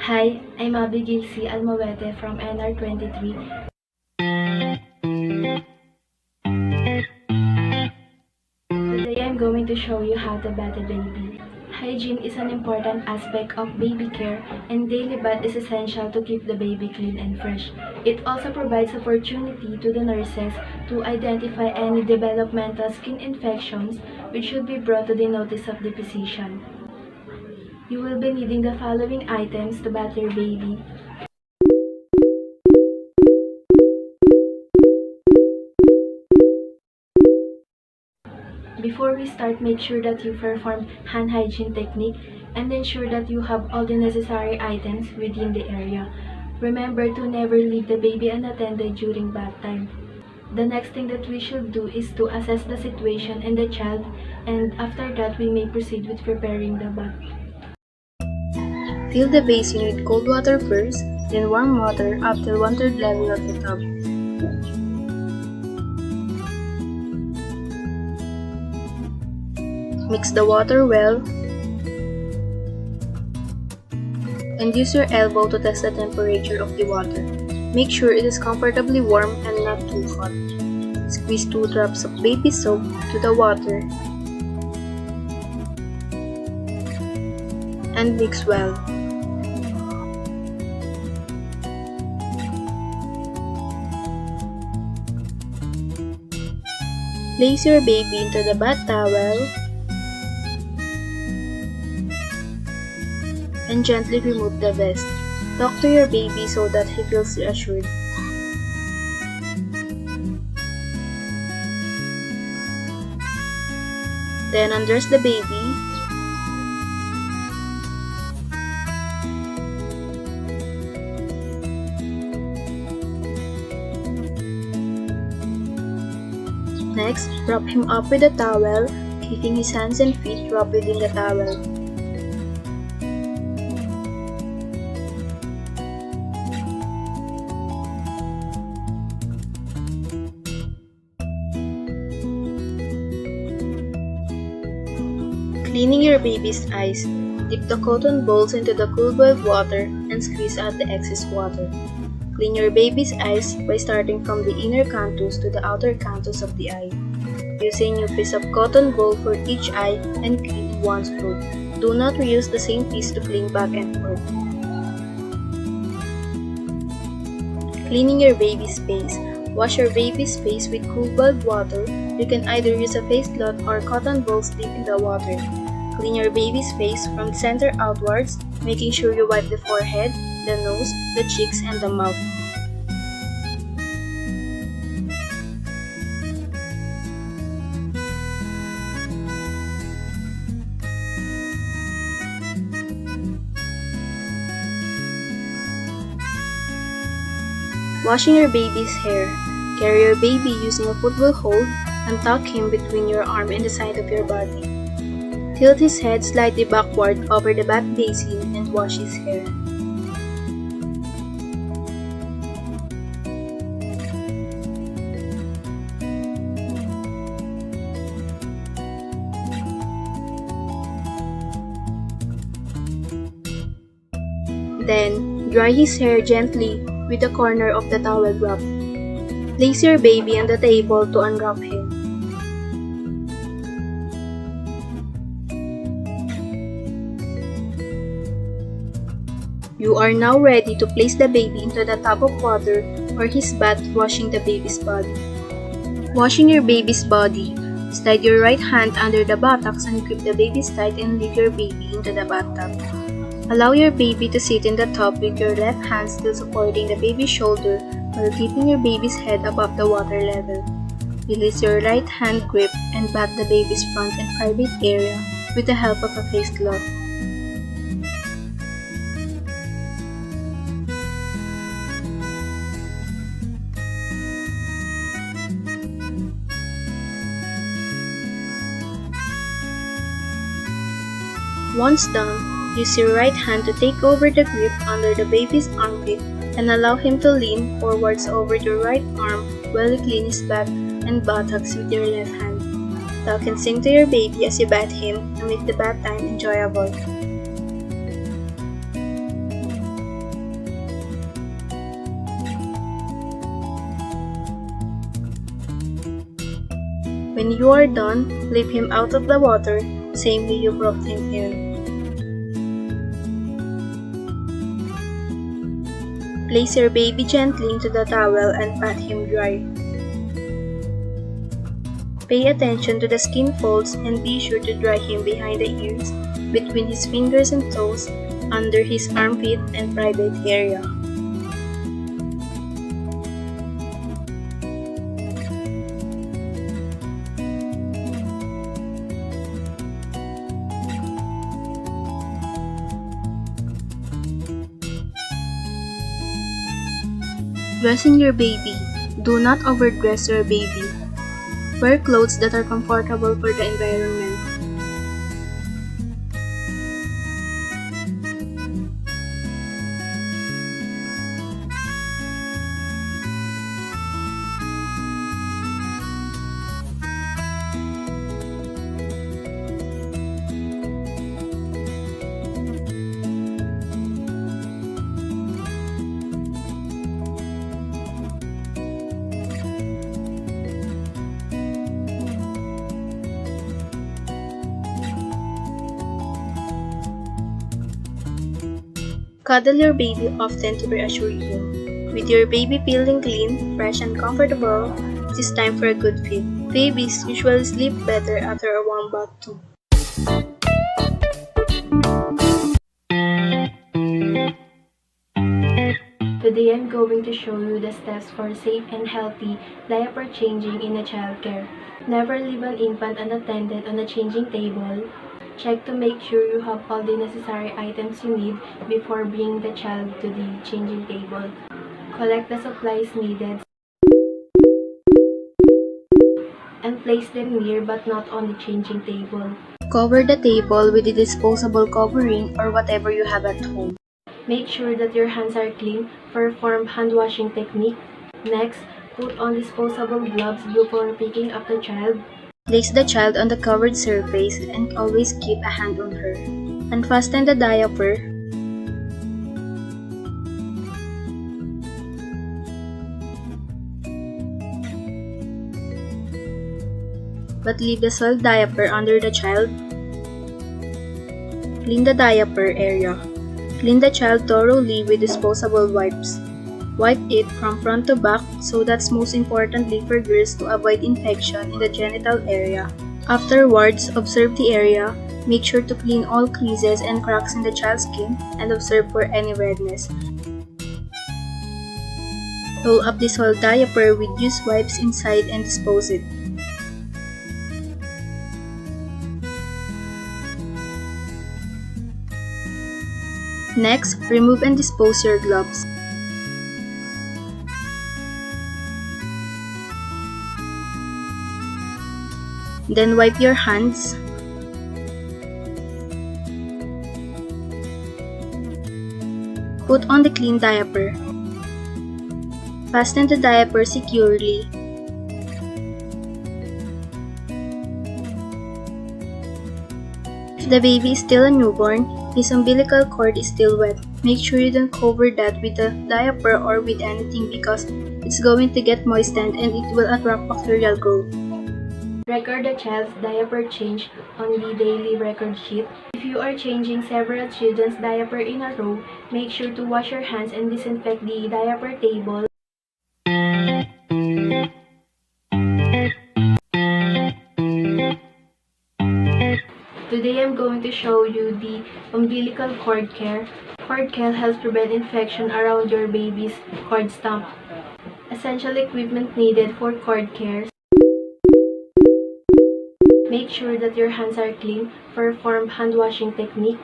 Hi, I'm Abegail C. Almoete from NR23. Today I'm going to show you how to bath a baby. Hygiene is an important aspect of baby care, and daily bath is essential to keep the baby clean and fresh. It also provides opportunity to the nurses to identify any developmental skin infections which should be brought to the notice of the physician. You will be needing the following items to bath your baby. Before we start, make sure that you perform hand hygiene technique and ensure that you have all the necessary items within the area. Remember to never leave the baby unattended during bath time. The next thing that we should do is to assess the situation and the child, and after that we may proceed with preparing the bath. Fill the basin with cold water first, then warm water up till 1/3 level of the tub. Mix the water well and use your elbow to test the temperature of the water. Make sure it is comfortably warm and not too hot. Squeeze 2 drops of baby soap to the water and mix well. Place your baby into the bath towel and gently remove the vest. Talk to your baby so that he feels reassured. Then undress the baby Next, wrap him up with a towel, keeping his hands and feet wrapped within the towel. Cleaning your baby's eyes, dip the cotton balls into the cool boiled water and squeeze out the excess water. Clean your baby's eyes by starting from the inner canthus to the outer canthus of the eye. Use a new piece of cotton ball for each eye and clean one stroke. Do not reuse the same piece to clean back and forth. Cleaning your baby's face. Wash your baby's face with cool boiled water. You can either use a face cloth or cotton balls deep in the water. Clean your baby's face from the center outwards, making sure you wipe the forehead, the nose, the cheeks, and the mouth. Washing your baby's hair. Carry your baby using a football hold and tuck him between your arm and the side of your body. Tilt his head slightly backward over the bath basin and wash his hair. Then, dry his hair gently with the corner of the towel wrap. Place your baby on the table to unwrap him. You are now ready to place the baby into the tub of water or his bath, washing the baby's body. Washing your baby's body. Slide your right hand under the buttocks and grip the baby's tight and lead your baby into the bathtub. Allow your baby to sit in the tub with your left hand still supporting the baby's shoulder while keeping your baby's head above the water level. Release your right hand grip and bath the baby's front and private area with the help of a face cloth. Once done, use your right hand to take over the grip under the baby's armpit and allow him to lean forwards over your right arm while you clean his back and buttocks with your left hand. Talk and sing to your baby as you bath him and make the bath time enjoyable. When you are done, lift him out of the water, same way you brought him in. Place your baby gently into the towel and pat him dry. Pay attention to the skin folds and be sure to dry him behind the ears, between his fingers and toes, under his armpit and private area. Dressing your baby. Do not overdress your baby. Wear clothes that are comfortable for the environment. Cuddle your baby often to reassure him. With your baby feeling clean, fresh, and comfortable, it is time for a good feed. Babies usually sleep better after a warm bath too. Today I'm going to show you the steps for safe and healthy diaper changing in a childcare. Never leave an infant unattended on a changing table. Check to make sure you have all the necessary items you need before bringing the child to the changing table. Collect the supplies needed and place them near but not on the changing table. Cover the table with a disposable covering or whatever you have at home. Make sure that your hands are clean. Perform hand washing technique. Next, put on disposable gloves before picking up the child. Place the child on the covered surface and always keep a hand on her. Unfasten the diaper. But leave the soiled diaper under the child. Clean the diaper area. Clean the child thoroughly with disposable wipes. Wipe it from front to back, so that's most importantly for girls to avoid infection in the genital area. Afterwards, observe the area. Make sure to clean all creases and cracks in the child's skin and observe for any redness. Roll up the soiled diaper with used wipes inside and dispose it. Next, remove and dispose your gloves. Then wipe your hands. Put on the clean diaper. Fasten the diaper securely. If the baby is still a newborn, his umbilical cord is still wet. Make sure you don't cover that with the diaper or with anything because it's going to get moistened and it will attract bacterial growth. Record the child's diaper change on the daily record sheet. If you are changing several children's diaper in a row, make sure to wash your hands and disinfect the diaper table. Today I'm going to show you the umbilical cord care. Cord care helps prevent infection around your baby's cord stump. Essential equipment needed for cord care. Make sure that your hands are clean. Perform hand washing technique.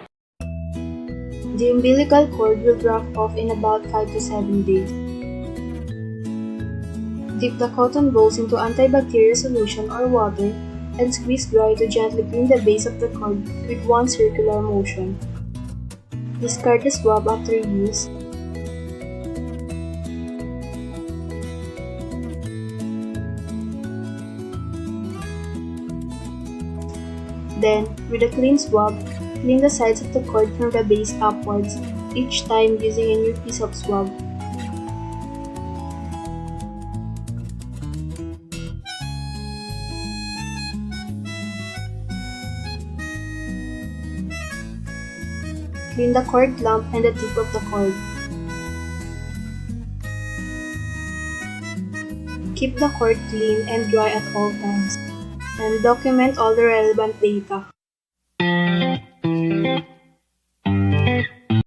The umbilical cord will drop off in about 5 to 7 days. Dip the cotton balls into antibacterial solution or water and squeeze dry to gently clean the base of the cord with one circular motion. Discard the swab after use. Then, with a clean swab, clean the sides of the cord from the base upwards, each time using a new piece of swab. Clean the cord clamp and the tip of the cord. Keep the cord clean and dry at all times. And document all the relevant data.